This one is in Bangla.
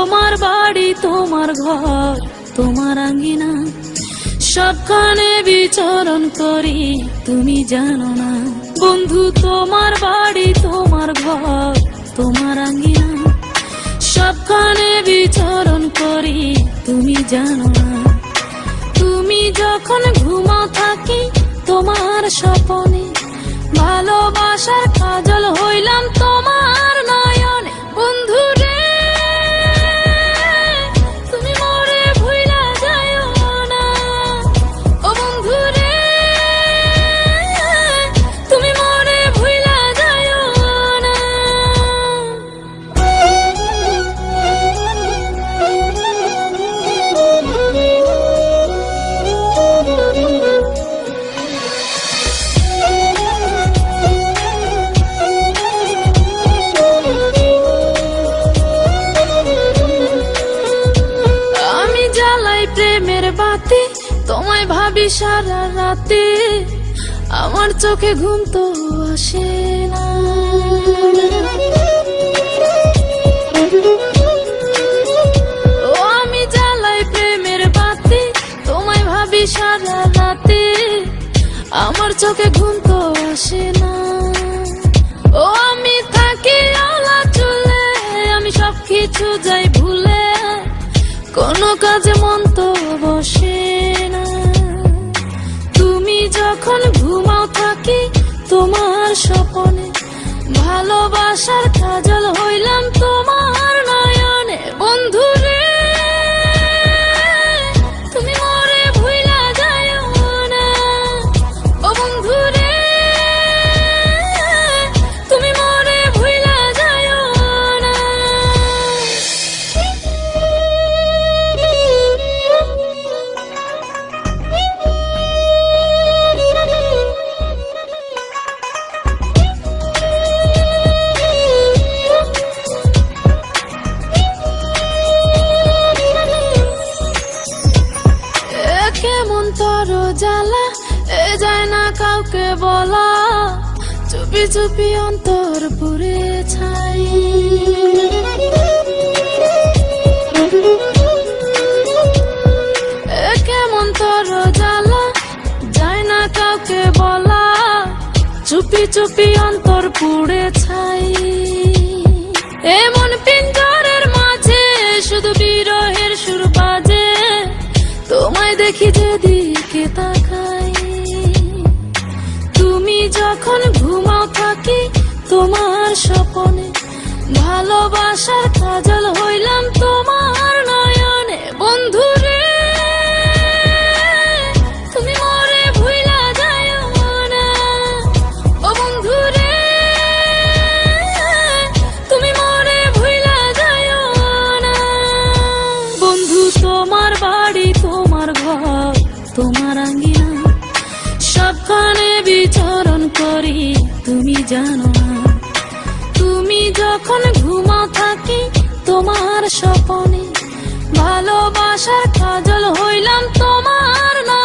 তোমার বাড়ি তোমার ঘর তোমার আঙ্গিনা, সবখানে বিচরণ করি তুমি জানো না। বন্ধু তোমার বাড়ি তোমার ঘর তোমার আঙ্গিনা, সবখানে বিচরণ করি তুমি জানো না। তুমি যখন ঘুমাও থাকি তোমার স্বপনে, ভালোবাসার কাজল হইলাম তোমার নয়নে। বন্ধু রে তুমি মরে ভুইলা যাইও না, ও বন্ধু রে তুমি মরে ভুইলা যাইও না। প্রেমের বাতি তোমায় ভাবি সারা রাতে, আমার চোখে ঘুম তো আসে না। ও আমি জ্বালাই প্রেমের বাতি তোমায় ভাবি সারা রাতে, আমার চোখে ঘুম তো আসে না। ও আমি থাকি আলা চুলে, আমি সবকিছু যাই ভুলে, কোনো কাজে মন তো বসে না। তুমি যখন ঘুমাও থাকি তোমার স্বপনে, ভালোবাসার কাজল হইলাম তোমার নয়নে। বন্ধু রে তুমি মরে ভুইলা যাইও না, ও বন্ধু রে তুমি মরে ভুইলা যাইও না। কেমন তর জ্বালা এ যায় না কাউকে বলা, চুপি চুপি অন্তর পুরে ছাই। কেমন তর জ্বালা যায় না কাউকে বলা, চুপি চুপি অন্তর পুড়ে ছাই। এমন পিঞ্জরের মাঝে শুধু বিরহের সুর বাজে, তোমায় দেখি যেদিকে তাকাই। তুমি যখন ঘুমাও থাকি তোমার স্বপনে, ভালোবাসার কাজল হইলাম তোমার নয়নে। বন্ধু রে তুমি মরে ভুইলা যাইও না, ও বন্ধু রে তুমি মরে ভুইলা যাইও না। বন্ধু তোমার বাড়ি তোমার ঘর তোমার আঙ্গিনা, সবখানে বিচরণ করি তুমি জানো না। তুমি যখন ঘুমাও থাকি তোমার স্বপনে, ভালোবাসার কাজল হইলাম তোমার না।